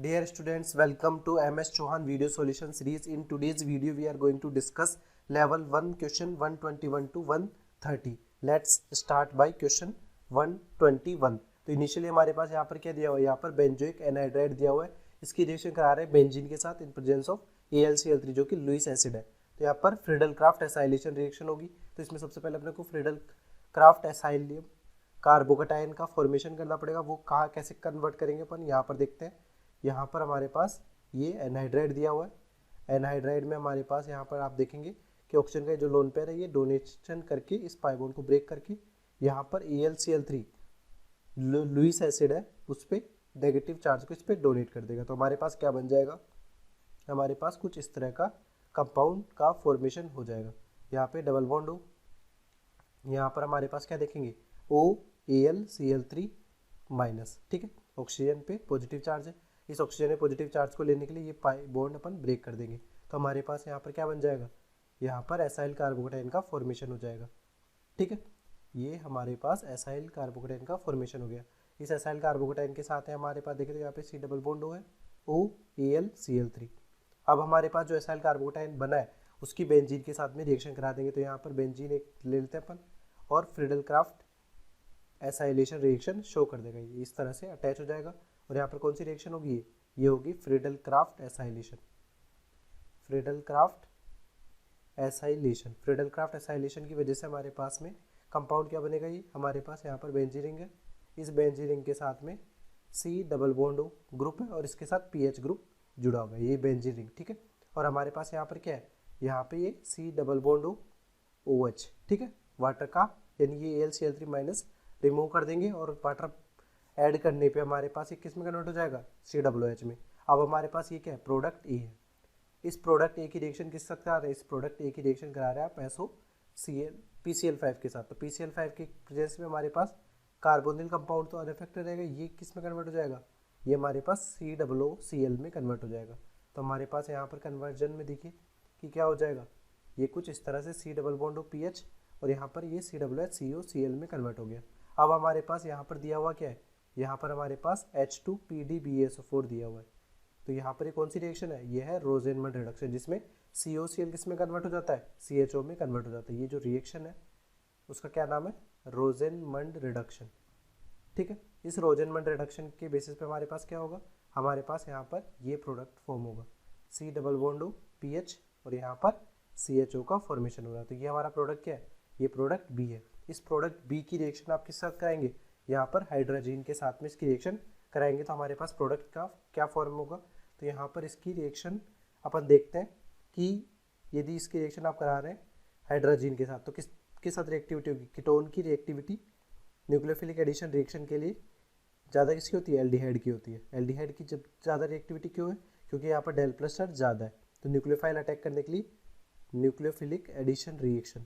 Dear students, welcome to MS Chauhan video solution series. In today's video, we are going to discuss level 1 question 121 to 130. Let's start by question 121. तो initially हमारे पास यहाँ पर क्या दिया हुआ है, यहाँ पर बेंजोइक एनहाइड्राइड दिया हुआ है. इसकी रिएक्शन करा रहे हैं बेंजीन के साथ इन प्रेजेंस ऑफ AlCl3 जो कि लुईस एसिड है. तो यहाँ पर फ्रीडल क्राफ्ट एसाइलेशन रिएक्शन होगी. तो इसमें सबसे पहले अपने को फ्रीडल क्राफ्ट एसाइलियम कार्बोकेटाइन का फॉर्मेशन करना पड़ेगा. वो कहाँ कैसे कन्वर्ट करेंगे अपन यहाँ पर देखते हैं. यहाँ पर हमारे पास ये एनहाइड्राइड दिया हुआ है. एनहाइड्राइड में हमारे पास यहाँ पर आप देखेंगे कि ऑक्सीजन का जो लोन पेयर है ये डोनेशन करके इस पाई बॉन्ड को ब्रेक करके यहाँ पर AlCl3 लुईस एसिड है उस पर नेगेटिव चार्ज को इस पर डोनेट कर देगा. तो हमारे पास क्या बन जाएगा, हमारे पास कुछ इस तरह का कंपाउंड का फॉर्मेशन हो जाएगा. यहाँ पे डबल बॉन्ड हो, यहाँ पर हमारे पास क्या देखेंगे OAlCl3 माइनस. ठीक है, ऑक्सीजन पे पॉजिटिव चार्ज है. इस ऑक्सीजन में पॉजिटिव चार्ज को लेने के लिए ये पाई बॉन्ड अपन ब्रेक कर देंगे. तो हमारे पास यहाँ पर क्या बन जाएगा, यहाँ पर एसाइल कार्बोकेटाइन का फॉर्मेशन हो जाएगा. ठीक है, ये हमारे पास एसाइल कार्बोकेटाइन का फॉर्मेशन हो गया. इस एसाइल कार्बोकेटाइन के साथ है हमारे पास देखें तो यहाँ पे C डबल बॉन्ड है OAlCl3. अब हमारे पास जो एसाइल कार्बोकेटाइन बना है उसकी बेंजीन के साथ में रिएक्शन करा देंगे. तो यहाँ पर बेंजीन एक ले लेते हैं अपन और Friedel Crafts acylation reaction show कर देगा. ये इस तरह से अटैच हो जाएगा. और यहाँ पर कौन सी रिएक्शन होगी, ये होगी Friedel Crafts acylation. Friedel Crafts acylation, Friedel Crafts acylation की वजह से हमारे पास में कंपाउंड क्या बनेगा, ये हमारे पास यहाँ पर बेंजीन रिंग है. इस बेंजीन रिंग के साथ में C डबल बॉन्ड ग्रुप है और इसके साथ PH ग्रुप जुड़ा हुआ है, ये बेंजीन रिंग. ठीक है, और हमारे पास यहाँ पर क्या है, यहाँ पे ये C डबल बॉन्ड OH. ठीक है, वाटर का यानी ये AlCl3 माइनस रिमूव कर देंगे और वाटर ऐड करने पे हमारे पास ये किस में कन्वर्ट हो जाएगा, COOH में. अब हमारे पास ये क्या है, प्रोडक्ट ए है. इस प्रोडक्ट ए की रिएक्शन किस साथ करा रहे हैं, इस प्रोडक्ट ए की रिएक्शन करा रहे हैं आप PCl5 के साथ. तो PCl5 के प्रेजेंस में हमारे पास कार्बोनिल कंपाउंड तो अनअफेक्टेड रहेगा. ये किस में कन्वर्ट हो जाएगा, ये हमारे पास COOCl में कन्वर्ट हो जाएगा. तो हमारे पास यहाँ पर कन्वर्जन में देखिए कि क्या हो जाएगा, ये कुछ इस तरह से C डबल बॉन्ड PH और यहाँ पर ये COOCl में कन्वर्ट हो गया. अब हमारे पास यहाँ पर दिया हुआ क्या है, यहाँ पर हमारे पास H2PDBaSO4 दिया हुआ है. तो यहाँ पर ये कौन सी रिएक्शन है, ये है रोजेनमंड रिडक्शन जिसमें COCl किस में कन्वर्ट हो जाता है, CHO में कन्वर्ट हो जाता है. ये जो रिएक्शन है उसका क्या नाम है, रोजेनमंड रिडक्शन. ठीक है, इस रोजेनमंड रिडक्शन के बेसिस पे हमारे पास क्या होगा, हमारे पास यहाँ पर ये प्रोडक्ट फॉर्म होगा C डबल बॉन्ड PH और यहाँ पर CHO का फॉर्मेशन हो रहा है. तो ये हमारा प्रोडक्ट क्या है, ये प्रोडक्ट B है. इस प्रोडक्ट B की रिएक्शन आप किस साथ कराएंगे, यहाँ पर हाइड्रोजन के साथ में इसकी रिएक्शन कराएंगे. तो हमारे पास प्रोडक्ट का क्या फॉर्म होगा, तो यहाँ पर इसकी रिएक्शन अपन देखते हैं कि यदि इसकी रिएक्शन आप करा रहे हैं हाइड्रोजन के साथ तो किस साथ रिएक्टिविटी होगी, कीटोन की रिएक्टिविटी न्यूक्लियोफिलिक एडिशन रिएक्शन के लिए ज़्यादा किसकी होती है, एल्डिहाइड की होती है. एल्डिहाइड की जब ज़्यादा रिएक्टिविटी क्यों है, क्योंकि यहाँ पर डेल प्लस चार्ज ज़्यादा है. तो न्यूक्लियोफाइल अटैक करने के लिए न्यूक्लियोफिलिक एडिशन रिएक्शन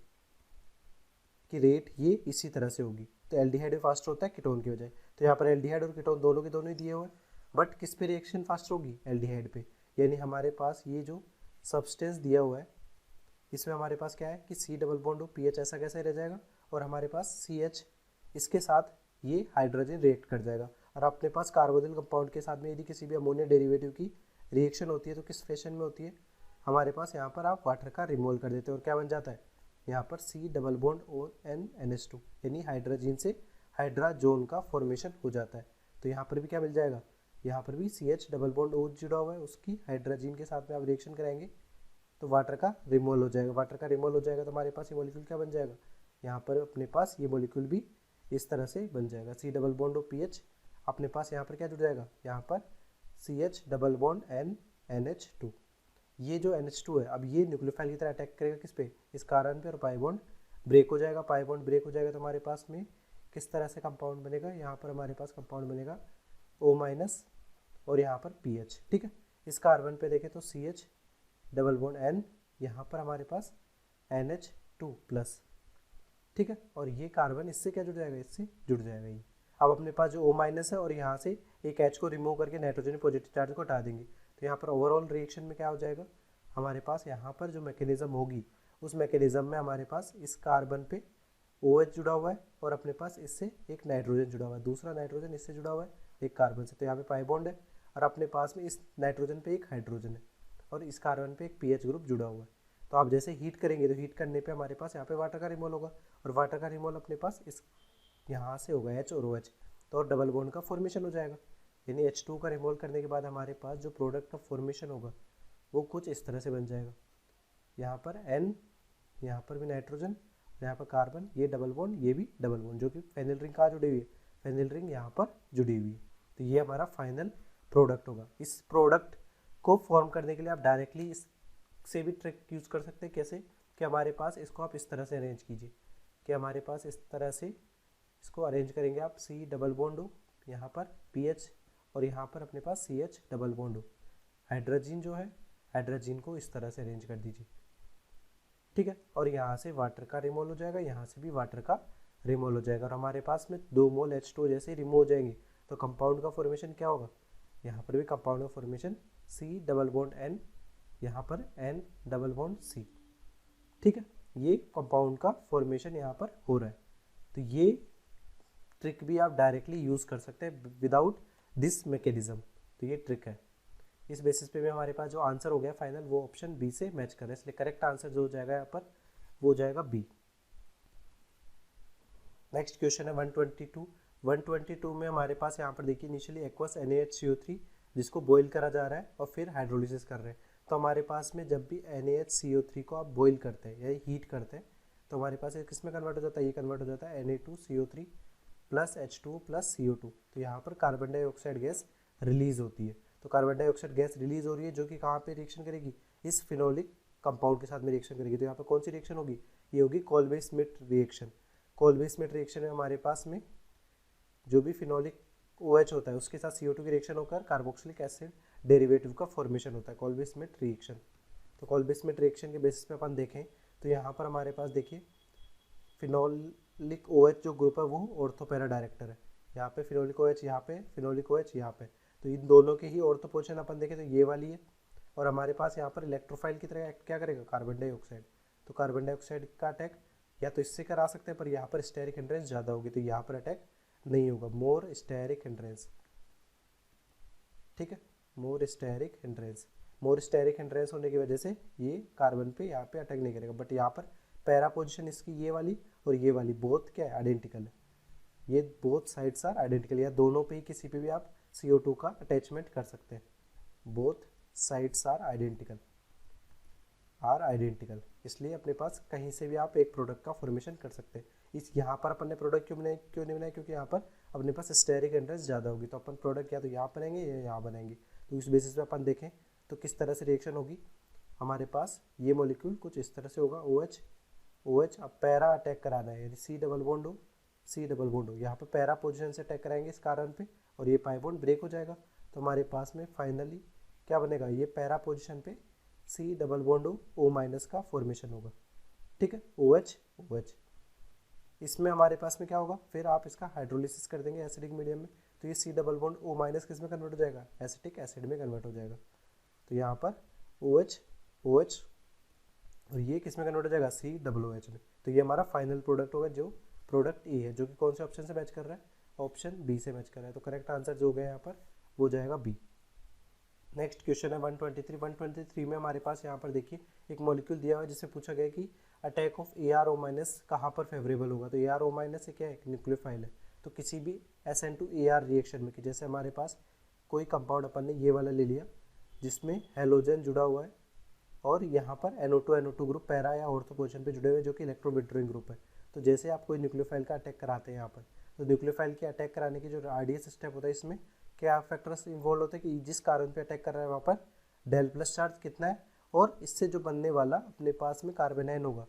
की रेट ये इसी तरह से होगी. तो एल्डिहाइड फास्ट होता है कीटोन की वजह. तो यहाँ पर एल्डिहाइड और कीटोन दोनों के दोनों ही दिए हुए हैं, बट किस पे रिएक्शन फास्ट होगी, एल्डिहाइड पे. यानी हमारे पास ये जो सब्सटेंस दिया हुआ है इसमें हमारे पास क्या है कि C डबल बॉन्ड PH ऐसा कैसे रह जाएगा और हमारे पास CH इसके साथ ये हाइड्रोजन रिएक्ट कर जाएगा. और अपने पास कार्बोनिल कंपाउंड के साथ में यदि किसी भी अमोनिया डेरिवेटिव की रिएक्शन होती है तो किस फैशन में होती है, हमारे पास यहाँ पर आप वाटर का रिमूवल कर देते हैं और क्या बन जाता है, यहाँ पर C डबल बॉन्ड NH2 यानी हाइड्रोजन से हाइड्राजोन का फॉर्मेशन हो जाता है. तो यहाँ पर भी क्या मिल जाएगा, यहाँ पर भी CH डबल बॉन्ड OH जुड़ा हुआ है, उसकी हाइड्रोजन के साथ में आप रिएक्शन कराएंगे तो वाटर का रिमूवल हो जाएगा. वाटर का रिमूवल हो जाएगा तो हमारे पास ये मॉलिक्यूल क्या बन जाएगा, यहाँ पर अपने पास ये मॉलिक्यूल भी इस तरह से बन जाएगा. C डबल बॉन्ड PH अपने पास यहाँ पर क्या जुड़ जाएगा, यहाँ पर CH डबल बॉन्ड NH2. ये जो NH2 है अब ये न्यूक्लियोफाइल की तरह अटैक करेगा किस पे, इस कार्बन पे और पाई बॉन्ड ब्रेक हो जाएगा. पाई बॉन्ड ब्रेक हो जाएगा तो हमारे पास में किस तरह से कंपाउंड बनेगा, यहाँ पर हमारे पास कंपाउंड बनेगा O माइनस और यहाँ पर PH. ठीक है, इस कार्बन पे देखें तो CH डबल बॉन्ड N, यहाँ पर हमारे पास NH2 प्लस. ठीक है, और ये कार्बन इससे क्या जुड़ जाएगा, इससे जुड़ जाएगा ये. अब अपने पास जो O माइनस है और यहाँ से एक H को रिमूव करके नाइट्रोजन पॉजिटिव चार्ज को हटा देंगे. तो यहाँ पर ओवरऑल रिएक्शन में क्या हो जाएगा, हमारे पास यहाँ पर जो मैकेनिज्म होगी उस मैकेनिज्म में हमारे पास इस कार्बन पे OH जुड़ा हुआ है और अपने पास इससे एक नाइट्रोजन जुड़ा हुआ है, दूसरा नाइट्रोजन इससे जुड़ा हुआ है एक कार्बन से. तो यहाँ पे पाई बॉन्ड है और अपने पास में इस नाइट्रोजन पे एक हाइड्रोजन है और इस कार्बन पे एक पीएच ग्रुप जुड़ा हुआ है। तो आप जैसे हीट करेंगे तो हीट करने पे हमारे पास यहाँ पे वाटर का रिमोल होगा और वाटर का रिमोल अपने पास इस यहाँ से होगा H और OH, तो और डबल बॉन्ड का फॉर्मेशन हो जाएगा। यानी H2 का रिमोल करने के बाद हमारे पास जो प्रोडक्ट का फॉर्मेशन होगा वो कुछ इस तरह से बन जाएगा। यहाँ पर N, यहाँ पर भी नाइट्रोजन, यहाँ पर कार्बन, ये डबल बॉन्ड, ये भी डबल बॉन्ड, जो कि फेनिल रिंग कहाँ जुड़ी हुई है, फेनिल रिंग यहाँ पर जुड़ी हुई है। तो ये हमारा फाइनल प्रोडक्ट होगा। इस प्रोडक्ट को फॉर्म करने के लिए आप डायरेक्टली इससे भी ट्रिक यूज़ कर सकते हैं। कैसे कि हमारे पास इसको आप इस तरह से अरेंज कीजिए कि हमारे पास इस तरह से इसको अरेंज करेंगे आप, C डबल बॉन्ड हो, यहाँ पर PH और यहाँ पर अपने पास CH डबल बॉन्ड हो। हाइड्रोजन जो है, हाइड्रोजन को इस तरह से अरेंज कर दीजिए, ठीक है। और यहाँ से वाटर का रिमोल हो जाएगा, यहाँ से भी वाटर का रिमोल हो जाएगा और हमारे पास में 2 मोल H2 जैसे रिमूव हो जाएंगे। तो कंपाउंड का फॉर्मेशन क्या होगा, यहाँ पर भी कंपाउंड का formation C double bond N, यहाँ पर N डबल बॉन्ड C, ठीक है। ये कंपाउंड का फॉर्मेशन यहाँ पर हो रहा है। तो ये ट्रिक भी आप डायरेक्टली यूज़ कर सकते हैं विदाउट दिस मैकेनिज्म। तो ये ट्रिक है। इस बेसिस पे भी हमारे पास जो आंसर हो गया फाइनल वो ऑप्शन बी से मैच कर रहा है, इसलिए करेक्ट आंसर जो हो जाएगा यहाँ पर वो हो जाएगा बी। नेक्स्ट क्वेश्चन है 122। 122 में हमारे पास यहाँ पर देखिए इनिशियली एक्वस NaHCO3 जिसको बॉईल करा जा रहा है और फिर हाइड्रोलिसिस कर रहे हैं। तो हमारे पास में जब भी NaHCO3 को आप बॉईल करते हैं या हीट करते हैं तो हमारे पास किस में कन्वर्ट हो जाता है, ये कन्वर्ट हो जाता है Na2CO3 plus H2 plus CO2। तो यहाँ पर कार्बन डाइऑक्साइड गैस रिलीज होती है। तो कार्बन डाइऑक्साइड गैस रिलीज हो रही है जो कि कहाँ पे रिएक्शन करेगी, इस फिनोलिक कंपाउंड के साथ में रिएक्शन करेगी। तो यहाँ पर कौन सी रिएक्शन होगी, ये होगी Kolbe Smith reaction. Kolbe Smith reaction में हमारे पास में जो भी फिनोलिक OH होता है उसके साथ CO2 की रिएक्शन होकर कार्बोक्सिलिक एसिड डेरिवेटिव का फॉर्मेशन होता है, कोल्बे स्मिथ रिएक्शन। तो कोल्बे स्मिथ रिएक्शन के बेसिस पे अपन देखें तो यहाँ पर हमारे पास देखिए फिनोलिक OH जो ग्रुप है वो ऑर्थो पैरा डायरेक्टर है। यहाँ पे फिनोलिक OH, यहाँ पे फिनोलिक OH, यहाँ पे, तो इन दोनों के ही ऑर्थो पोजीशन अपन देखें तो ये वाली है। और हमारे पास यहाँ पर इलेक्ट्रोफाइल की तरह एक्ट क्या करेगा, कार्बन डाइऑक्साइड। तो कार्बन डाइऑक्साइड का अटैक या तो इससे करा सकते हैं पर यहाँ पर स्टेरिक हिंड्रेंस ज़्यादा होगी तो यहाँ पर अटैक नहीं होगा, मोर स्टेरिक हिंड्रेंस, ठीक है, मोर स्टेरिक हिंड्रेंस। मोर स्टेरिक हिंड्रेंस होने की वजह से ये कार्बन पे यहाँ पे अटैक नहीं करेगा। बट यहाँ पर पैरा पोजिशन इसकी ये वाली और ये वाली बोथ क्या है, आइडेंटिकल है। ये बोथ साइड्स आर आइडेंटिकल, या दोनों पे ही किसी पे भी आप CO2 का अटैचमेंट कर सकते हैं। बोथ साइड्स आर आइडेंटिकल, इसलिए अपने पास कहीं से भी आप एक प्रोडक्ट का फॉर्मेशन कर सकते हैं। इस यहाँ पर अपन ने प्रोडक्ट क्यों नहीं बनाया, क्योंकि यहाँ पर अपने पास स्टेरिक हिंड्रेंस ज़्यादा होगी। तो अपन प्रोडक्ट या तो यहाँ बनाएंगे या यहाँ बनाएंगे। तो इस बेसिस पे अपन देखें तो किस तरह से रिएक्शन होगी। हमारे पास ये मॉलिक्यूल कुछ इस तरह से होगा, OH अब पैरा अटैक कराना है, यानी C डबल बॉन्ड हो, यहाँ पर पैरा पोजिशन से अटैक कराएंगे इस कार्बन पे और ये पाई बॉन्ड ब्रेक हो जाएगा। तो हमारे पास में फाइनली क्या बनेगा, ये पैरा पोजिशन पे C double bond O minus का फॉर्मेशन होगा, ठीक है, OH। इसमें हमारे पास में क्या होगा, फिर आप इसका हाइड्रोलिसिस कर देंगे एसिडिक मीडियम में, तो ये C double bond O minus किस में कन्वर्ट हो जाएगा, एसिटिक एसिड में कन्वर्ट हो जाएगा। तो यहाँ पर OH और ये किस में कन्वर्ट हो जाएगा, C डबल OH में। तो ये हमारा फाइनल प्रोडक्ट होगा जो प्रोडक्ट ए है, जो कि कौन से ऑप्शन से मैच कर रहा है, ऑप्शन बी से मैच कर रहा है। तो करेक्ट आंसर जो हो गया यहाँ पर वो जाएगा बी। नेक्स्ट क्वेश्चन है 123। 123 में हमारे पास यहाँ पर देखिए एक मॉलिक्यूल दिया हुआ है जिससे पूछा गया कि अटैक ऑफ ArO माइनस कहाँ पर फेवरेबल होगा। तो ArO माइनस से क्या है, न्यूक्लियोफाइल है। तो किसी भी SN2AR रिएक्शन में कि जैसे हमारे पास कोई कंपाउंड अपन ने ये वाला ले लिया जिसमें हेलोजन जुड़ा हुआ है और यहाँ पर NO2 ग्रुप पैरा या ऑर्थो पोजीशन पे जुड़े हुए जो कि इलेक्ट्रो विड्रॉइंग ग्रुप है। तो जैसे आप कोई न्यूक्लियोफाइल का अटैक कराते हैं यहाँ पर, तो न्यूक्लियोफाइल के अटैक कराने की जो RDS स्टेप होता है इसमें क्या फैक्टर्स इन्वॉल्व होते हैं कि जिस कार्बन पे अटैक कर रहा है वहाँ पर डेल प्लस चार्ज कितना है और इससे जो बनने वाला अपने पास में कार्बन आयन होगा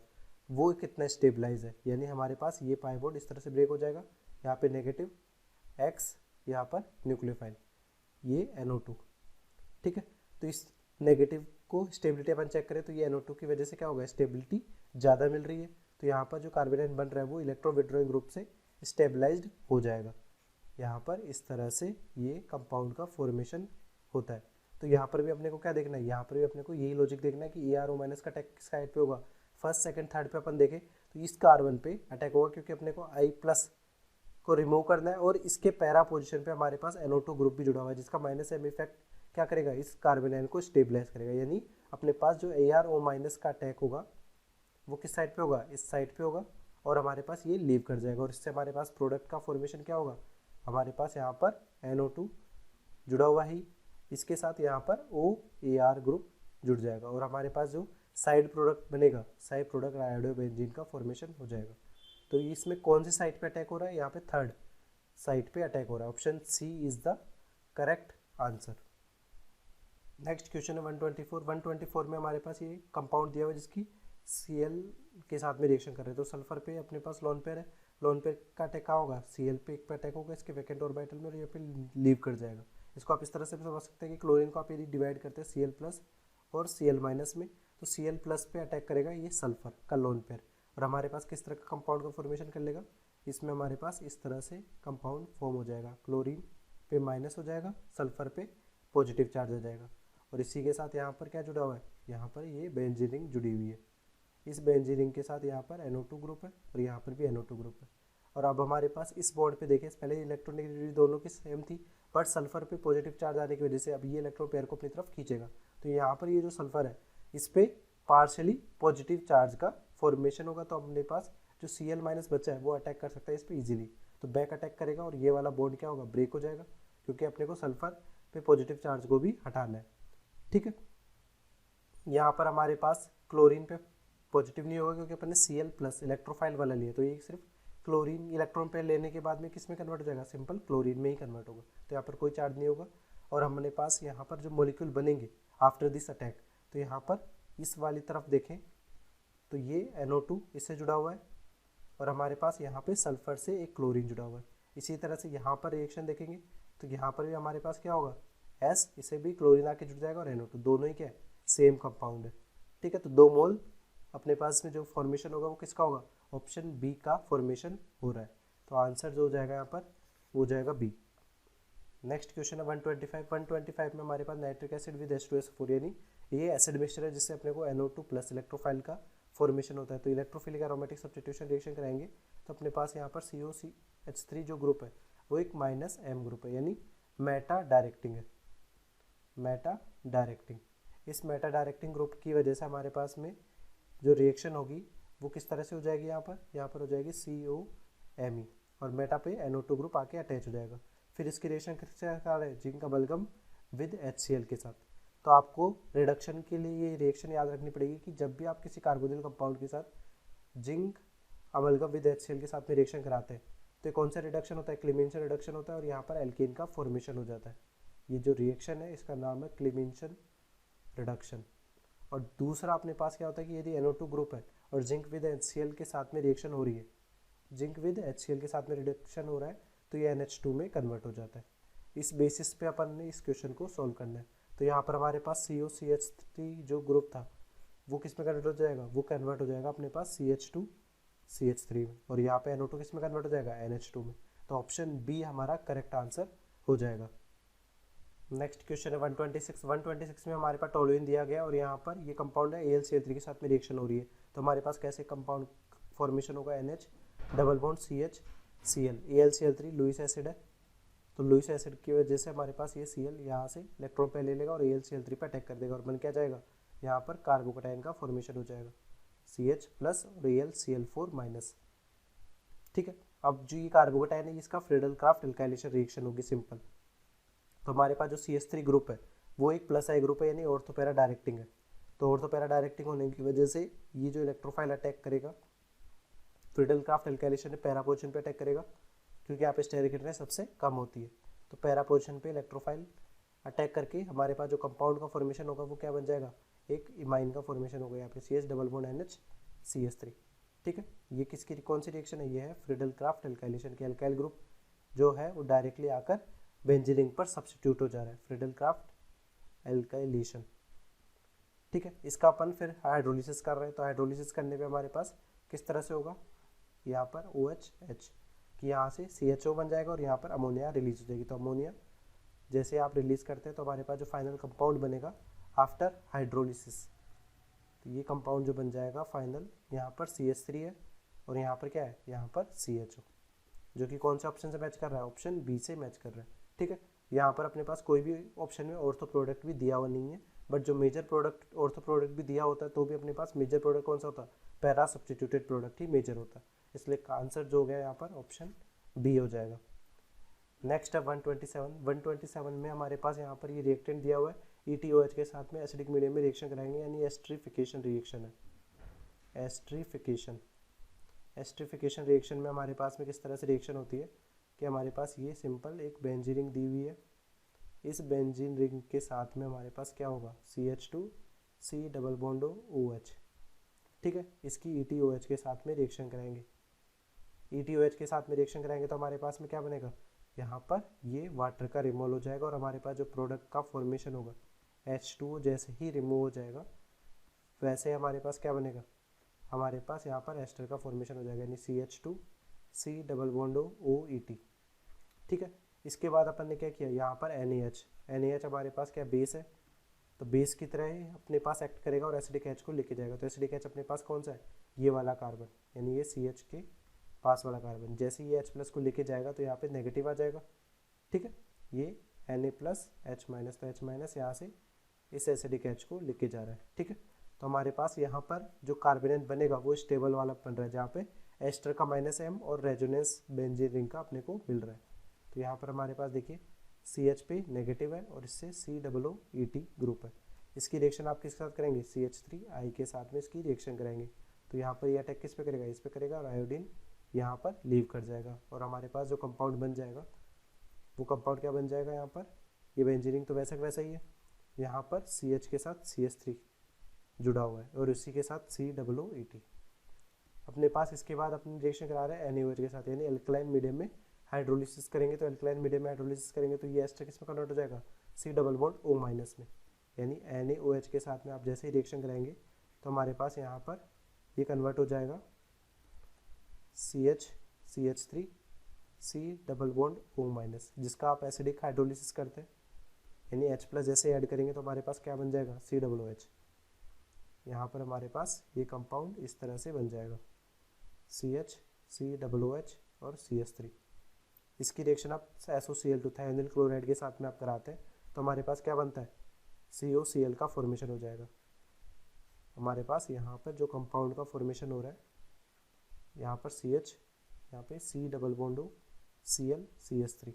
वो कितना स्टेबलाइज है। यानी हमारे पास ये पाई बॉन्ड इस तरह से ब्रेक हो जाएगा, यहाँ पे नेगेटिव X, यहाँ पर न्यूक्लियोफाइल, ये NO2, ठीक है। तो इस नेगेटिव को स्टेबिलिटी अपन चेक करें तो ये NO2 की वजह से क्या होगा, स्टेबिलिटी ज़्यादा मिल रही है। तो यहाँ पर जो कार्बन आयन बन रहा है वो इलेक्ट्रो विड्रॉइंग ग्रुप से स्टेबलाइज्ड हो जाएगा। यहाँ पर इस तरह से ये कंपाउंड का फॉर्मेशन होता है। तो यहाँ पर भी अपने को क्या देखना है, यहाँ पर भी अपने को यही लॉजिक देखना है कि ArO माइनस का अटैक किस साइड पे होगा, फर्स्ट सेकंड थर्ड पे अपन देखें तो इस कार्बन पे अटैक होगा क्योंकि अपने को I प्लस को रिमूव करना है, और इसके पैरा पोजीशन पे हमारे पास NO2 ग्रुप भी जुड़ा हुआ है, जिसका -M इफेक्ट क्या करेगा, इस कार्बन आयन को स्टेबलाइज करेगा। यानी अपने पास जो ArO- का अटैक होगा वो किस साइड पे होगा, इस साइड पे होगा, और हमारे पास ये लीव कर जाएगा, और इससे हमारे पास प्रोडक्ट का फॉर्मेशन क्या होगा, हमारे पास यहाँ पर NO2 जुड़ा हुआ है, इसके साथ यहाँ पर OAr ग्रुप जुड़ जाएगा, और हमारे पास जो साइड प्रोडक्ट बनेगा, साइड प्रोडक्ट आयोडोबेंजीन का फॉर्मेशन हो जाएगा। तो इसमें कौन सी साइड पे अटैक हो रहा है, यहाँ पे थर्ड साइड पे अटैक हो रहा है। Option C is the correct answer. Next question है 124। 124 में हमारे पास ये कंपाउंड दिया हुआ है जिसकी Cl के साथ में रिएक्शन कर रहे हैं। तो सल्फर पे अपने पास लोन पेयर है, लोन पेयर का अटैक कहाँ होगा, Cl पे एक पे अटैक होगा इसके वैकेंट ऑर्बिटल में, और यहाँ पे लीव कर जाएगा। इसको आप इस तरह से भी समझ सकते हैं कि क्लोरीन को आप यदि डिवाइड करते हैं Cl+ और Cl- में, तो Cl+ पे अटैक करेगा ये सल्फर का लोन पेयर, और हमारे पास किस तरह का कंपाउंड का फॉर्मेशन कर लेगा, इसमें हमारे पास इस तरह से कंपाउंड फॉर्म हो जाएगा। क्लोरीन पे माइनस हो जाएगा, सल्फर पे पॉजिटिव चार्ज हो जाएगा, और इसी के साथ यहाँ पर क्या जुड़ा हुआ है, यहाँ पर ये बेंजीन रिंग जुड़ी हुई है। इस बेंजीन रिंग के साथ यहाँ पर NO2 ग्रुप है, और यहाँ पर भी NO2 ग्रुप है। और अब हमारे पास इस बॉन्ड पे देखें, पहले इलेक्ट्रोनेगेटिविटी दोनों की सेम थी, बट सल्फर पे पॉजिटिव चार्ज आने की वजह से अब ये इलेक्ट्रॉन पेयर को अपनी तरफ खींचेगा। तो यहाँ पर ये जो सल्फर है इस पे पार्शली पॉजिटिव चार्ज का फॉर्मेशन होगा, तो अपने पास जो Cl- बचा है वो अटैक कर सकता है इस पर ईजिली, तो बैक अटैक करेगा, और ये वाला बॉन्ड क्या होगा, ब्रेक हो जाएगा, क्योंकि अपने को सल्फर पे पॉजिटिव चार्ज को भी हटाना है। ठीक है, यहाँ पर हमारे पास क्लोरीन पे पॉजिटिव नहीं होगा क्योंकि अपन ने Cl+ इलेक्ट्रोफाइल वाला लिया, तो ये सिर्फ क्लोरीन इलेक्ट्रॉन पेयर लेने के बाद में किस में कन्वर्ट हो जाएगा, सिंपल क्लोरीन में ही कन्वर्ट होगा, तो यहाँ पर कोई चार्ज नहीं होगा। और हमारे पास यहाँ पर जो मॉलिक्यूल बनेंगे आफ्टर दिस अटैक, तो यहाँ पर इस वाली तरफ देखें तो ये NO2 इससे जुड़ा हुआ है, और हमारे पास यहाँ पे सल्फर से एक क्लोरीन जुड़ा हुआ है। इसी तरह से यहाँ पर रिएक्शन देखेंगे तो यहाँ पर भी हमारे पास क्या होगा, S, इसे भी क्लोरीन आके जुड़ जाएगा, और NO2 दोनों ही क्या है, सेम कंपाउंड है। ठीक है, तो 2 मोल अपने पास में जो फॉर्मेशन होगा वो किसका होगा, ऑप्शन बी का फॉर्मेशन हो रहा है। तो आंसर जो हो जाएगा यहाँ पर वो जाएगा बी। नेक्स्ट क्वेश्चन है 125। 125 में हमारे पास नाइट्रिक एसिड विद H2SO4, यानी ये एसिड मिक्सचर है जिससे अपने को NO2+ इलेक्ट्रोफाइल का फॉर्मेशन होता है। तो इलेक्ट्रोफिलिक एरोमेटिक सब्स्टिट्यूशन रिएक्शन कराएंगे तो अपने पास यहाँ पर COCH3 जो ग्रुप है वो एक -M ग्रुप है, यानी मेटा डायरेक्टिंग है, मेटा डायरेक्टिंग। इस मेटा डायरेक्टिंग ग्रुप की वजह से हमारे पास में जो रिएक्शन होगी वो किस तरह से हो जाएगी, यहाँ पर हो जाएगी COMe, और मेटा पे NO2 ग्रुप आके अटैच हो जाएगा। फिर इसकी रिएक्शन किससे आ रहा है, जिंक अमलगम विद HCl के साथ। तो आपको रिडक्शन के लिए ये रिएक्शन याद रखनी पड़ेगी कि जब भी आप किसी कार्बोनिल कंपाउंड के साथ जिंक अमलगम विद HCl के साथ में रिएक्शन कराते हैं तो कौन सा रिडक्शन होता है, क्लीमेंशन रिडक्शन होता है, और यहाँ पर एल्केन का फॉर्मेशन हो जाता है। ये जो रिएक्शन है इसका नाम है क्लीमेंशन रिडक्शन। और दूसरा अपने पास क्या होता है कि यदि NO2 ग्रुप है और जिंक विद HCl के साथ में रिएक्शन हो रही है, जिंक विद HCl के साथ में रिडक्शन हो रहा है, तो ये NH2 में कन्वर्ट हो जाता है। इस बेसिस पे अपन ने इस क्वेश्चन को सॉल्व करना है। तो यहाँ पर हमारे पास COCH3 जो ग्रुप था वो किस में कन्वर्ट हो जाएगा, वो कन्वर्ट हो जाएगा अपने पास CH2CH3 में, और यहाँ पे NO2 किस में कन्वर्ट हो जाएगा, NH2 में। तो ऑप्शन बी हमारा करेक्ट आंसर हो जाएगा। नेक्स्ट क्वेश्चन है 126। 126 में हमारे पास टोलुइन दिया गया और यहाँ पर ये कंपाउंड है AlCl3 के साथ में रिएक्शन हो रही है, तो हमारे पास कैसे कंपाउंड फॉर्मेशन होगा, NH double bond CHCl। AlCl3 Lewis acid है, तो लुईस एसिड की वजह से हमारे पास ये Cl यहाँ से इलेक्ट्रॉन पे ले लेगा और AlCl3 पे अटैक कर देगा, और बन क्या जाएगा, यहाँ पर कार्बोकटाइन का फॉर्मेशन हो जाएगा CH+ और AlCl4-। ठीक है, अब जो ये कार्बोकटाइन है इसका फ्रीडल-क्राफ्ट एल्काइलेशन रिएक्शन होगी सिंपल। तो हमारे पास जो CH3 ग्रुप है वो एक +I ग्रुप है, यानी ऑर्थोपैरा डायरेक्टिंग है। तो ऑर्थोपैरा डायरेक्टिंग होने की वजह से ये जो इलेक्ट्रोफाइल अटैक करेगा फ्रीडल-क्राफ्ट एल्काइलेशन में पैरा पोजीशन पे अटैक करेगा, क्योंकि यहाँ पे स्टेरिक सबसे कम होती है। तो पैरा पोजीशन पे इलेक्ट्रोफाइल अटैक करके हमारे पास जो कंपाउंड का फॉर्मेशन होगा वो क्या बन जाएगा, एक इमाइन का फॉर्मेशन होगा यहाँ पे CH double bond NH CH3। ठीक है, ये किसकी कौन सी रिएक्शन है, ये है फ्रीडल-क्राफ्ट एल्काइलेशन की। एल्काइल ग्रुप जो है वो डायरेक्टली आकर बेंजीन रिंग पर सब्स्टिट्यूट हो जा रहा है, फ्रीडल-क्राफ्ट एल्काइलेशन। ठीक है, इसका अपन फिर हाइड्रोलिसिस कर रहे हैं, तो हाइड्रोलिसिस करने पे हमारे पास किस तरह से होगा, यहाँ पर OHH कि यहाँ से CHO बन जाएगा और यहाँ पर अमोनिया रिलीज हो जाएगी। तो अमोनिया जैसे आप रिलीज करते हैं तो हमारे पास जो फाइनल कंपाउंड बनेगा आफ्टर हाइड्रोलिसिस, तो ये कंपाउंड जो बन जाएगा फाइनल, यहाँ पर CH3 है और यहाँ पर क्या है, यहाँ पर CHO। जो कि कौन से ऑप्शन से मैच कर रहा है, ऑप्शन बी से मैच कर रहा है। ठीक है, यहाँ पर अपने पास कोई भी ऑप्शन में ऑर्थो प्रोडक्ट भी दिया हुआ नहीं है, बट जो मेजर प्रोडक्ट ऑर्थो प्रोडक्ट भी दिया होता है तो भी अपने पास मेजर प्रोडक्ट कौन सा होता है, पैरा सब्स्टिट्यूटेड प्रोडक्ट ही मेजर होता है। इसलिए आंसर जो हो गया यहाँ पर ऑप्शन बी हो जाएगा। नेक्स्ट है 127 में हमारे पास यहाँ पर ये रिएक्टेंट दिया हुआ है ETOH के साथ में एसिडिक मीडियम में रिएक्शन कराएंगे, यानी एस्ट्रीफिकेशन रिएक्शन है। एस्ट्रीफिकेशन रिएक्शन में हमारे पास में किस तरह से रिएक्शन होती है कि हमारे पास ये सिंपल एक बेंजीन रिंग दी हुई है, इस बेंजीन रिंग के साथ में हमारे पास क्या होगा, CH2C डबल बॉन्ड OH। ठीक है, इसकी ETOH के साथ में रिएक्शन कराएंगे। ETOH के साथ में रिएक्शन कराएंगे तो हमारे पास में क्या बनेगा, यहाँ पर ये वाटर का रिमूवल हो जाएगा और हमारे पास जो प्रोडक्ट का फॉर्मेशन होगा H2O जैसे ही रिमूव हो जाएगा वैसे हमारे पास क्या बनेगा, हमारे पास यहाँ पर एस्टर का फॉर्मेशन हो जाएगा, यानी CH2C डबल बॉन्ड OET। ठीक है, इसके बाद अपन ने क्या किया, यहाँ पर NaH हमारे पास क्या बेस है, तो बेस की तरह ही अपने पास एक्ट करेगा और एसिडिक H को लेके जाएगा। तो एसिडिक H अपने पास कौन सा है, ये वाला कार्बन, यानी ये CH के पास वाला कार्बन। जैसे ये H+ को लेके जाएगा तो यहाँ पे नेगेटिव आ जाएगा। ठीक है, ये Na+H- तो H- यहाँ से इस एसिडिक H को लेके जा रहा है। ठीक है, तो हमारे पास यहाँ पर जो कार्बोनेट बनेगा वो स्टेबल वाला बन रहा है, जहाँ पे एस्टर का -M और रेजोनेंस बेंजीन रिंग का अपने को मिल रहा है। तो यहाँ पर हमारे पास देखिए CH पे नेगेटिव है और इससे COOET ग्रुप है। इसकी रिएक्शन आप किसके साथ करेंगे, CH3I के साथ में इसकी रिएक्शन करेंगे। तो यहाँ पर ये अटैक किस पे करेगा, इस पे करेगा और आयोडीन यहाँ पर लीव कर जाएगा और हमारे पास जो कंपाउंड बन जाएगा वो कंपाउंड क्या बन जाएगा, यहाँ पर ये बेंजीन रिंग तो वैसा का वैसा ही है, यहाँ पर CH के साथ CH3 जुड़ा हुआ है और इसी के साथ COOET। अपने पास इसके बाद अपनी रिएक्शन करा रहे हैं NaOH के साथ, यानी एल्कलाइन मीडियम में हाइड्रोलिसिस करेंगे। तो एल्कलाइन मीडियम में हाइड्रोलिसिस करेंगे तो ये एस्टर किस में कन्वर्ट हो जाएगा, C डबल बॉन्ड O- में, यानी NaOH के साथ में आप जैसे ही रिएक्शन कराएंगे तो हमारे पास यहाँ पर ये कन्वर्ट हो जाएगा CH3 C double bond O-, जिसका आप एसिडिक हाइड्रोलिसिस करते हैं, यानी H+ जैसे ऐड करेंगे तो हमारे पास क्या बन जाएगा, COOH। यहाँ पर हमारे पास ये कंपाउंड इस तरह से बन जाएगा, CH COOH और CH3। इसकी रिएक्शन आप SOCl2 थायोनिल क्लोराइड के साथ में आप कराते हैं तो हमारे पास क्या बनता है, COCl का फॉर्मेशन हो जाएगा। हमारे पास यहाँ पर जो कंपाउंड का फॉर्मेशन हो रहा है, यहाँ पर CH, यहाँ पे C double bond Cl CH3।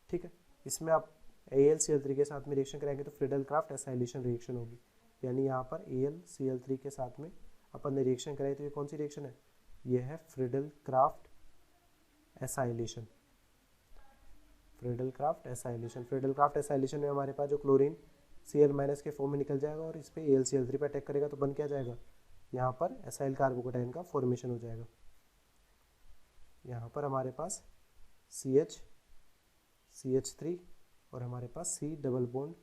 ठीक है, इसमें आप AlCl3 के साथ में रिएक्शन कराएंगे तो फ्रीडल क्राफ्ट एसाइलेशन रिएक्शन होगी, यानी यहाँ पर AlCl3 के साथ में अपन ने रिएक्शन कराई तो ये कौन सी रिएक्शन है, ये है Friedel Crafts acylation. Friedel Crafts acylation में हमारे पास जो क्लोरीन Cl- के फॉर्म में निकल जाएगा और इस पर AlCl3 पे अटैक करेगा तो बन क्या जाएगा, यहाँ पर एसाइल कार्बोकेटाइन का फॉर्मेशन हो जाएगा। यहाँ पर हमारे पास CH3 और हमारे पास C डबल बॉन्ड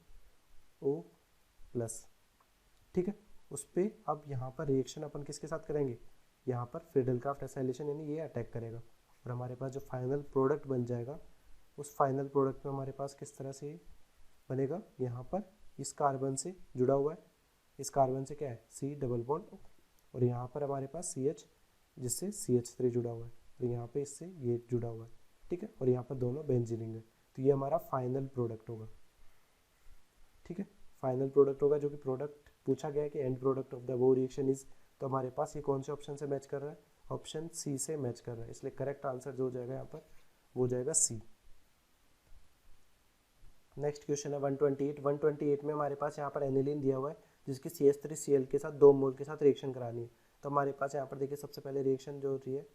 O+। ठीक है, उस पर अब यहाँ पर रिएक्शन अपन किसके साथ करेंगे, यहाँ पर फ्रीडल क्राफ्ट एसाइलेशन, यानी ये अटैक करेगा और हमारे पास जो फाइनल प्रोडक्ट बन जाएगा उस फाइनल प्रोडक्ट में हमारे पास किस तरह से बनेगा, यहाँ पर इस कार्बन से जुड़ा हुआ है, इस कार्बन से क्या है C डबल बॉन्ड O और यहाँ पर हमारे पास CH जिससे CH3 जुड़ा हुआ है और यहाँ पे इससे ये जुड़ा हुआ है। ठीक है, और यहाँ पर दोनों बेंजीन रिंग है, तो ये हमारा फाइनल प्रोडक्ट होगा। ठीक है, फाइनल प्रोडक्ट होगा, जो कि प्रोडक्ट पूछा गया है कि एंड प्रोडक्ट ऑफ द वो रिएक्शन इज, तो हमारे पास ये कौन से ऑप्शन से मैच कर रहा है, ऑप्शन सी से मैच कर रहा है, इसलिए करेक्ट आंसर जो हो जाएगा यहाँ पर वो हो जाएगा सी। नेक्स्ट क्वेश्चन है 128 में हमारे पास यहाँ पर एनिलीन दिया हुआ है जिसकी CH3Cl के साथ 2 मोल के साथ रिएक्शन करानी है। तो हमारे पास यहाँ पर देखिए सबसे पहले रिएक्शन जो होती है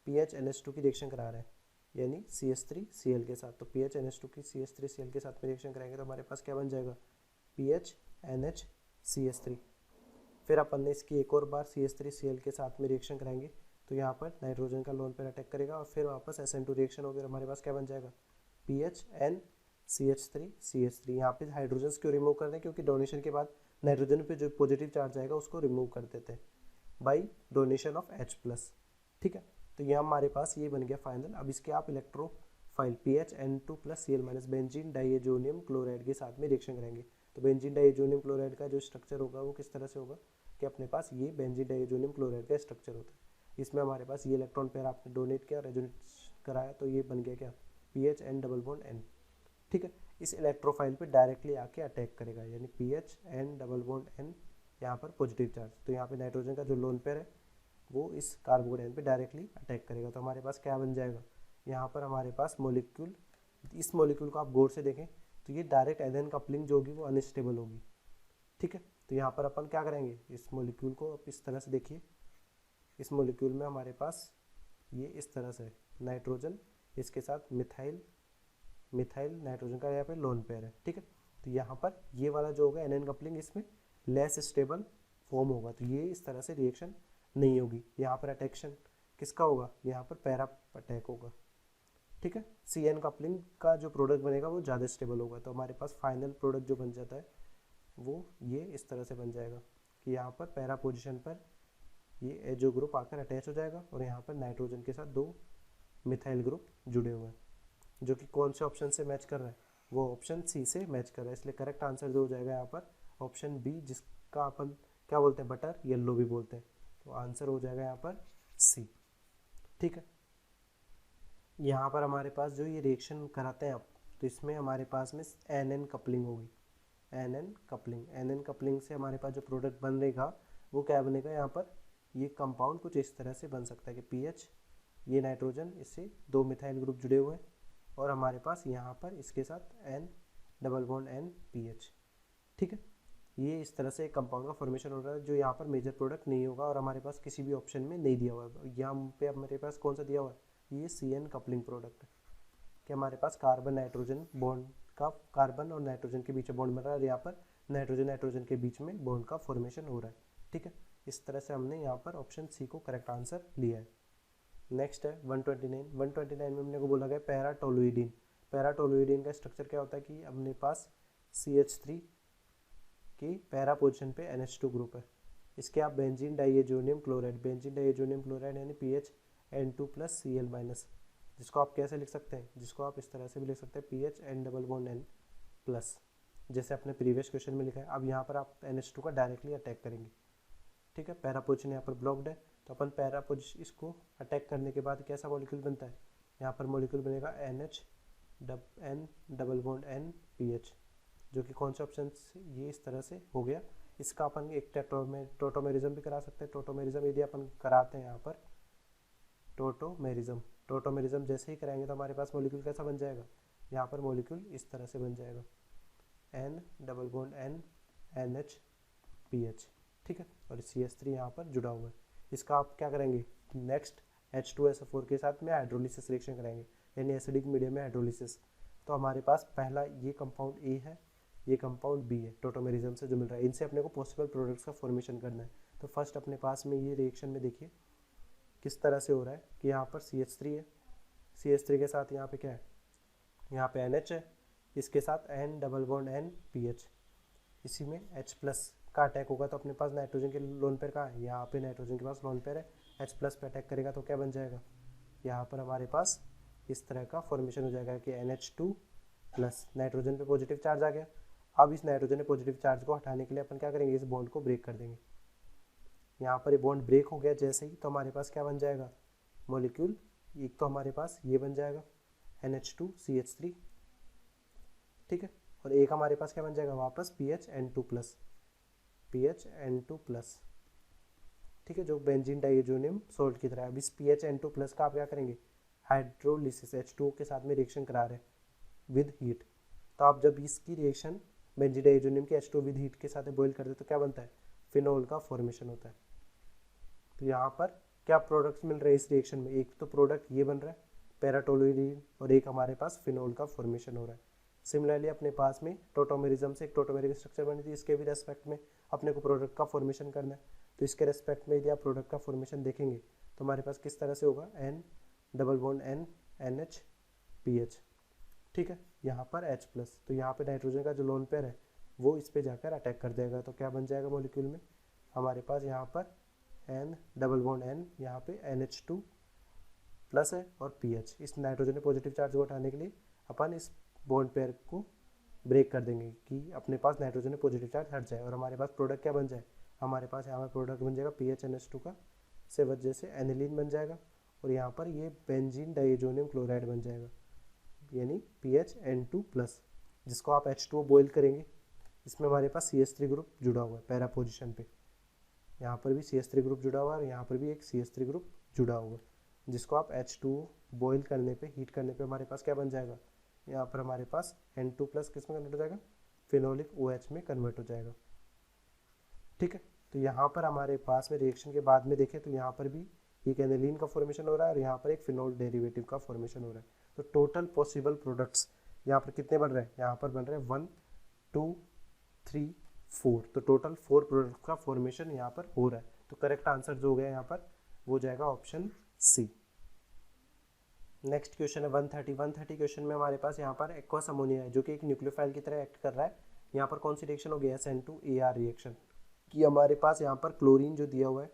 PHNH2 की रिएक्शन करा रहा है, यानी CH3Cl के साथ। तो PHNH2 की CH3Cl के साथ में रिएक्शन कराएंगे तो हमारे पास क्या बन जाएगा, PHNHCH3। फिर अपन ने इसकी एक और बार CH3Cl के साथ में रिएक्शन कराएंगे तो यहाँ पर नाइट्रोजन का लोन पर अटैक करेगा और फिर वापस SN2 रिएक्शन होगी और हमारे पास क्या बन जाएगा, PHNCH3CH3। यहाँ पे हाइड्रोजन क्यों रिमूव कर रहे हैं, क्योंकि डोनेशन के बाद नाइट्रोजन पे जो पॉजिटिव चार्ज आएगा उसको रिमूव कर देते हैं बाई डोनेशन ऑफ H+। ठीक है, तो यहाँ हमारे पास ये बन गया फाइनल। अब इसके आप electrophile PHN2+Cl- benzene diazonium chloride के साथ में रिएक्शन करेंगे। तो बेंजीन डाइएजोनियम क्लोराइड का जो स्ट्रक्चर होगा वो किस तरह से होगा कि अपने पास ये बेंजीन डाइएजोनियम क्लोराइड का स्ट्रक्चर होता है। इसमें हमारे पास ये इलेक्ट्रॉन पेयर आपने डोनेट किया, कराया तो ये बन गया क्या, PH N double bond N. ठीक है, इस इलेक्ट्रोफाइल पे डायरेक्टली आके अटैक करेगा, यानी PH N double bond N, यहाँ पर पॉजिटिव चार्ज। तो यहाँ पे नाइट्रोजन का जो लोन पेयर है वो इस कार्बोकेटाइन पे डायरेक्टली अटैक करेगा। तो हमारे पास क्या बन जाएगा, यहाँ पर हमारे पास मॉलिक्यूल, इस मॉलिक्यूल को आप गौर से देखें तो ये डायरेक्ट एनएन कपलिंग जो होगी वो अनस्टेबल होगी। ठीक है, तो यहाँ पर अपन क्या करेंगे, इस मॉलिक्यूल को आप इस तरह से देखिए, इस मॉलिक्यूल में हमारे पास ये इस तरह से नाइट्रोजन, इसके साथ मिथाइल, मिथाइल नाइट्रोजन का यहाँ पे लोन पेयर है। ठीक है, तो यहाँ पर ये वाला जो होगा एनएन कपलिंग इसमें लेस स्टेबल फॉर्म होगा, तो ये इस तरह से रिएक्शन नहीं होगी। यहाँ पर अटैक्शन किसका होगा, यहाँ पर पैरा अटैक होगा। ठीक है, सी एन कपलिंग का जो प्रोडक्ट बनेगा वो ज़्यादा स्टेबल होगा। तो हमारे पास फाइनल प्रोडक्ट जो बन जाता है वो ये इस तरह से बन जाएगा कि यहाँ पर पैरा पोजीशन पर ये जो ग्रुप आकर अटैच हो जाएगा और यहाँ पर नाइट्रोजन के साथ 2 मिथाइल ग्रुप जुड़े हुए हैं, जो कि कौन से ऑप्शन से मैच कर रहा है, वो ऑप्शन सी से मैच कर रहा है। इसलिए करेक्ट आंसर जो हो जाएगा यहाँ पर ऑप्शन बी, जिसका अपन क्या बोलते हैं, बटर येलो भी बोलते हैं। तो आंसर हो जाएगा यहाँ पर सी। ठीक है, यहाँ पर हमारे पास जो ये रिएक्शन कराते हैं आप, तो इसमें हमारे पास में एन एन कपलिंग होगी, N N coupling, N N coupling से हमारे पास जो प्रोडक्ट बनेगा वो क्या बनेगा, यहाँ पर ये कंपाउंड कुछ इस तरह से बन सकता है कि पीएच, ये नाइट्रोजन, इससे 2 मिथाइल ग्रुप जुड़े हुए हैं और हमारे पास यहाँ पर इसके साथ N double bond N PH. ठीक है, ये इस तरह से एक कंपाउंड का फॉर्मेशन हो रहा है जो यहाँ पर मेजर प्रोडक्ट नहीं होगा और हमारे पास किसी भी ऑप्शन में नहीं दिया हुआ है। यहाँ पे अब मेरे पास कौन सा दिया हुआ है, ये सी एन कपलिंग प्रोडक्ट है कि हमारे पास कार्बन नाइट्रोजन बॉन्ड का, कार्बन और नाइट्रोजन के बीच में बॉन्ड बन रहा है और यहाँ पर नाइट्रोजन नाइट्रोजन के बीच में बॉन्ड का फॉर्मेशन हो रहा है। ठीक है, इस तरह से हमने यहाँ पर ऑप्शन सी को करेक्ट आंसर लिया है। नेक्स्ट है 129। 129 में हमने को बोला गया पैराटोलुइडिन। पैराटोलुइडिन का स्ट्रक्चर क्या होता है कि अपने पास CH3 की पैरा पोजिशन पे NH2 ग्रुप है, इसके आप benzene diazonium chloride, benzene diazonium chloride यानी PHN2+Cl-, जिसको आप कैसे लिख सकते हैं, जिसको आप इस तरह से भी लिख सकते हैं PHN डबल बॉन्ड N+, जैसे अपने प्रीवियस क्वेश्चन में लिखा है। अब यहाँ पर आप NH2 का डायरेक्टली अटैक करेंगे। ठीक है, पैरा पोजिशन यहाँ पर ब्लॉक्ड है, तो अपन पैरा पोजिशन इसको अटैक करने के बाद कैसा मॉलिक्यूल बनता है, यहाँ पर मॉलिक्यूल बनेगा N double bond N PH, जो कि कौन से ऑप्शन से, ये इस तरह से हो गया। इसका अपन एक टोटोमेरिज्म भी करा सकते हैं। टोटोमेरिज्म यदि अपन कराते हैं यहाँ पर टोटोमेरिज्म जैसे ही कराएंगे तो हमारे पास मॉलिक्यूल कैसा बन जाएगा, यहाँ पर मॉलिक्यूल इस तरह से बन जाएगा N double bond N NH PH। ठीक है, और CH3 यहाँ पर जुड़ा हुआ है। इसका आप क्या करेंगे, नेक्स्ट H2SO4 के साथ में हाइड्रोलिसिस रिएक्शन कराएंगे, यानी एसिडिक मीडियम में हाइड्रोलिसिस। तो हमारे पास पहला ये कंपाउंड A है, ये कंपाउंड B है, टोटोमेरिज्म से जो मिल रहा है। इनसे अपने को पॉसिबल प्रोडक्ट्स का फॉर्मेशन करना है। तो फर्स्ट अपने पास में ये रिएक्शन में देखिए किस तरह से हो रहा है कि यहाँ पर CH3 है, CH3 के साथ यहाँ पे क्या है, यहाँ पे NH है, इसके साथ N double bond N PH, इसी में H+ का अटैक होगा। तो अपने पास नाइट्रोजन के लोन पेयर कहाँ है, यहाँ पे नाइट्रोजन के पास लोन पेयर है, H+ पे अटैक करेगा तो क्या बन जाएगा, यहाँ पर हमारे पास इस तरह का फॉर्मेशन हो जाएगा कि NH2+, नाइट्रोजन पे पॉजिटिव चार्ज आ गया। अब इस नाइट्रोजन के पॉजिटिव चार्ज को हटाने के लिए अपन क्या करेंगे, इस बॉन्ड को ब्रेक कर देंगे। यहाँ पर ये बॉन्ड ब्रेक हो गया जैसे ही, तो हमारे पास क्या बन जाएगा मॉलिक्यूल, एक तो हमारे पास ये बन जाएगा NH2CH3। ठीक है, और एक हमारे पास क्या बन जाएगा वापस PHN2+, PHN2+। ठीक है, जो बेंजीन डाइएजोनियम सोल्ट की तरह है। अब इस PHN2+ का आप क्या करेंगे, हाइड्रोलिसिस, H2O के साथ में रिएक्शन करा रहे हैं विद हीट। तो आप जब इसकी रिएक्शन बेंजीन डाइएजोनियम की H2O विद हीट के साथ बॉइल करते हैं तो क्या बनता है, फिनोल का फॉर्मेशन होता है। तो यहाँ पर क्या प्रोडक्ट्स मिल रहे हैं इस रिएक्शन में, एक तो प्रोडक्ट ये बन रहा है पैराटोलुइडिन और एक हमारे पास फिनोल का फॉर्मेशन हो रहा है। सिमिलरली अपने पास में टोटोमेरिज्म से एक टोटोमेरिक स्ट्रक्चर बनी थी, इसके भी रेस्पेक्ट में अपने को प्रोडक्ट का फॉर्मेशन करना है। तो इसके रेस्पेक्ट में यदि आप प्रोडक्ट का फॉर्मेशन देखेंगे तो हमारे पास किस तरह से होगा, N double bond N NH PH। ठीक है, यहाँ पर H+, तो यहाँ पे नाइट्रोजन का जो लोन पेयर है वो इस पे जाकर अटैक कर जाएगा। तो क्या बन जाएगा मॉलिक्यूल में, हमारे पास यहाँ पर N डबल बॉन्ड N, यहाँ पे NH2+ है और PH। इस नाइट्रोजन के पॉजिटिव चार्ज को हटाने के लिए अपन इस बॉन्ड पेयर को ब्रेक कर देंगे कि अपने पास नाइट्रोजन में पॉजिटिव चार्ज हट जाए और हमारे पास प्रोडक्ट क्या बन जाए, हमारे पास यहाँ पर प्रोडक्ट बन जाएगा PHNH2 का, से वजह से एनिलीन बन जाएगा और यहाँ पर ये बेंजीन डाइएजोनियम क्लोराइड बन जाएगा, यानी PHN2+, जिसको आप H2O बॉयल करेंगे, इसमें हमारे पास CH3 ग्रुप जुड़ा हुआ है पैरा पोजिशन पे, यहाँ पर भी CH3 ग्रुप जुड़ा हुआ है और यहाँ पर भी एक CH3 ग्रुप जुड़ा हुआ है, जिसको आप H2O बॉयल करने पे, हीट करने पे हमारे पास क्या बन जाएगा, यहाँ पर हमारे पास N2+ किस में कन्वर्ट हो जाएगा, फिनोलिक OH में कन्वर्ट हो जाएगा। ठीक है, तो यहाँ पर हमारे पास में रिएक्शन के बाद में देखें तो यहाँ पर भी एक एनिलीन का फॉर्मेशन हो रहा है और यहाँ पर एक फिनोल डेरिवेटिव का फॉर्मेशन हो रहा है। तो टोटल पॉसिबल प्रोडक्ट्स यहाँ पर कितने बन रहे हैं, यहाँ पर बन रहे हैं 1 2 3 4, तो टोटल 4 प्रोडक्ट का फॉर्मेशन यहाँ पर हो रहा है। तो करेक्ट आंसर जो हो गया यहाँ पर वो जाएगा ऑप्शन सी। नेक्स्ट क्वेश्चन है 130 क्वेश्चन में हमारे पास यहाँ पर एक्वस अमोनिया है जो कि एक न्यूक्लियोफाइल की तरह एक्ट कर रहा है। यहाँ पर कौन सी रिएक्शन होगी, SN2AR रिएक्शन की। हमारे पास यहाँ पर क्लोरीन जो दिया हुआ है,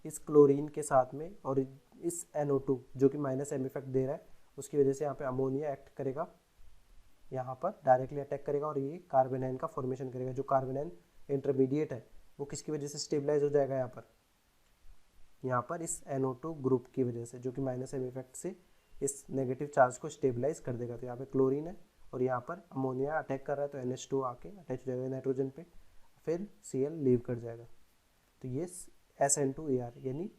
इस क्लोरीन के साथ में और इस NO2 जो कि -M इफेक्ट दे रहा है, उसकी वजह से यहाँ पे अमोनिया एक्ट करेगा, यहाँ पर डायरेक्टली अटैक करेगा और ये कार्बोनाइन का फॉर्मेशन करेगा। जो कार्बोनाइन इंटरमीडिएट है वो किसकी वजह से स्टेबलाइज हो जाएगा, यहाँ पर इस NO2 ग्रुप की वजह से, जो कि -M इफेक्ट से इस नेगेटिव चार्ज को स्टेबलाइज कर देगा। तो यहाँ पे क्लोरीन है और यहाँ पर अमोनिया अटैक कर रहा है, तो NH2 आके अटैच हो जाएगा नाइट्रोजन पे, फिर Cl लीव कर जाएगा। तो ये SN2AR यानी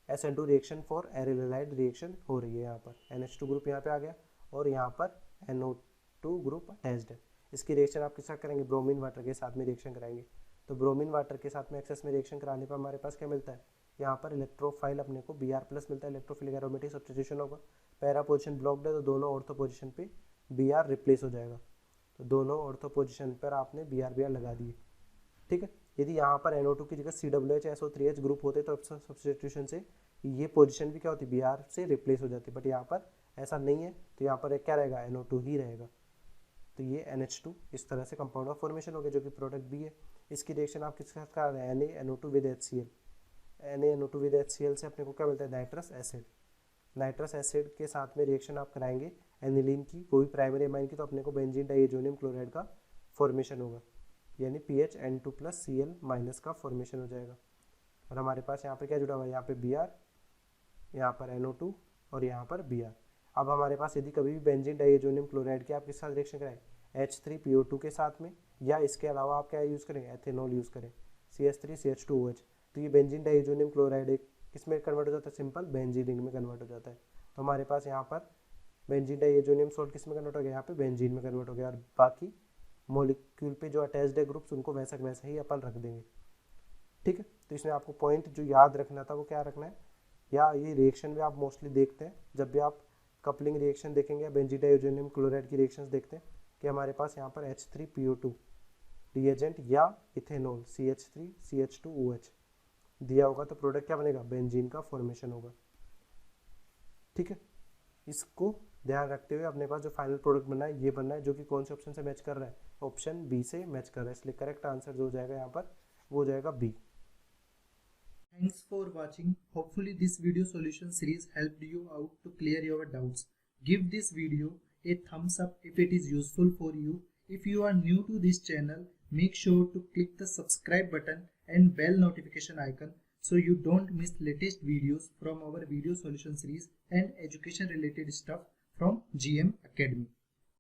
SN2 रिएक्शन फॉर एरिलाइड रिएक्शन हो रही है। यहाँ पर NH2 ग्रुप यहाँ पे आ गया और यहाँ पर NO2 ग्रुप अटैच्ड है। इसकी रिएक्शन आप किस साथ करेंगे, ब्रोमीन वाटर के साथ में रिएक्शन कराएंगे। तो ब्रोमीन वाटर के साथ में एक्सेस में रिएक्शन कराने पर हमारे पास क्या मिलता है, यहाँ पर इलेक्ट्रोफाइल अपने को Br+ मिलता है, इलेक्ट्रोफिलिक एरोमेटिक सब्स्टिट्यूशन होगा। पैरा पोजिशन ब्लॉक्ड है तो दोनों ऑर्थो पोजिशन पे Br रिप्लेस हो जाएगा। तो दोनों ऑर्थो पोजिशन पर आपने Br लगा दिए। ठीक है, यदि यहाँ पर NO2 की जगह COOH ग्रुप होते तो सब्स्टिट्यूशन से ये पोजीशन भी क्या होती, Br से रिप्लेस हो जाती, बट यहाँ पर ऐसा नहीं है। तो यहाँ पर क्या रहेगा, NO2 ही रहेगा। तो ये NH2 इस तरह से कंपाउंड का फॉर्मेशन हो गया जो कि प्रोडक्ट B है। इसकी रिएक्शन आप किसके साथ करा रहे हैं, NaNO2 with HCl। NaNO2 with HCl से अपने को क्या मिलता है, नाइट्रस एसिड। नाइट्रस एसिड के साथ में रिएक्शन आप कराएंगे एनिलीन की, कोई प्राइमरी अमाइन की, तो अपने को बेंजीन डाइएजोनियम क्लोराइड का फॉर्मेशन होगा, यानी PHN2+ Cl- का फॉर्मेशन हो जाएगा। और हमारे पास यहाँ पे क्या जुड़ा हुआ है, यहाँ पे Br, यहाँ पर NO2 और यहाँ पर Br। अब हमारे पास यदि कभी भी बेंजीन डाइएजोनियम क्लोराइड की आप किस साथ रिएक्शन कराएं, H3PO2 के साथ में, या इसके अलावा आप क्या यूज़ करें, एथेनॉल यूज़ करें, CH3CH2OH। तो ये बेंजीन डाइएजोनियम क्लोराइड एक किस में कन्वर्ट हो जाता है, सिंपल बेंजीन रिंग में कन्वर्ट हो जाता है। तो हमारे पास यहाँ पर बेंजीन डाइएजोनियम सॉल्ट किस में कन्वर्ट हो गया, यहाँ पे बेंजीन में कन्वर्ट हो गया, और बाकी मॉलिक्यूल पे जो अटैच्ड है ग्रुप्स उनको वैसा वैसा ही अपन रख देंगे। ठीक है, तो इसमें आपको पॉइंट जो याद रखना था वो क्या रखना है, या ये रिएक्शन भी आप मोस्टली देखते हैं जब भी आप कपलिंग रिएक्शन देखेंगे, बेंजीन डाइएजोनियम क्लोराइड की रिएक्शंस देखते हैं कि हमारे पास यहाँ पर H3PO2 रिएजेंट या इथेनॉल CH3CH2OH दिया होगा तो प्रोडक्ट क्या बनेगा, बेंजीन का फॉर्मेशन होगा। ठीक है, इसको ध्यान रखते हुए अपने पास जो फाइनल प्रोडक्ट बनना है ये बनना है, जो कि कौन से ऑप्शन से मैच कर रहा है, ऑप्शन बी से मैच कर रहा है। इसलिए करेक्ट आंसर जो हो जाएगा यहाँ पर वो हो जाएगा B. Thanks for watching. Hopefully this video solution series helped you out to clear your doubts. Give this video a thumbs up if it is useful for you. If you are new to this channel, make sure to click the subscribe button and bell notification icon so you don't miss latest videos from our video solution series and education related stuff from GM Academy.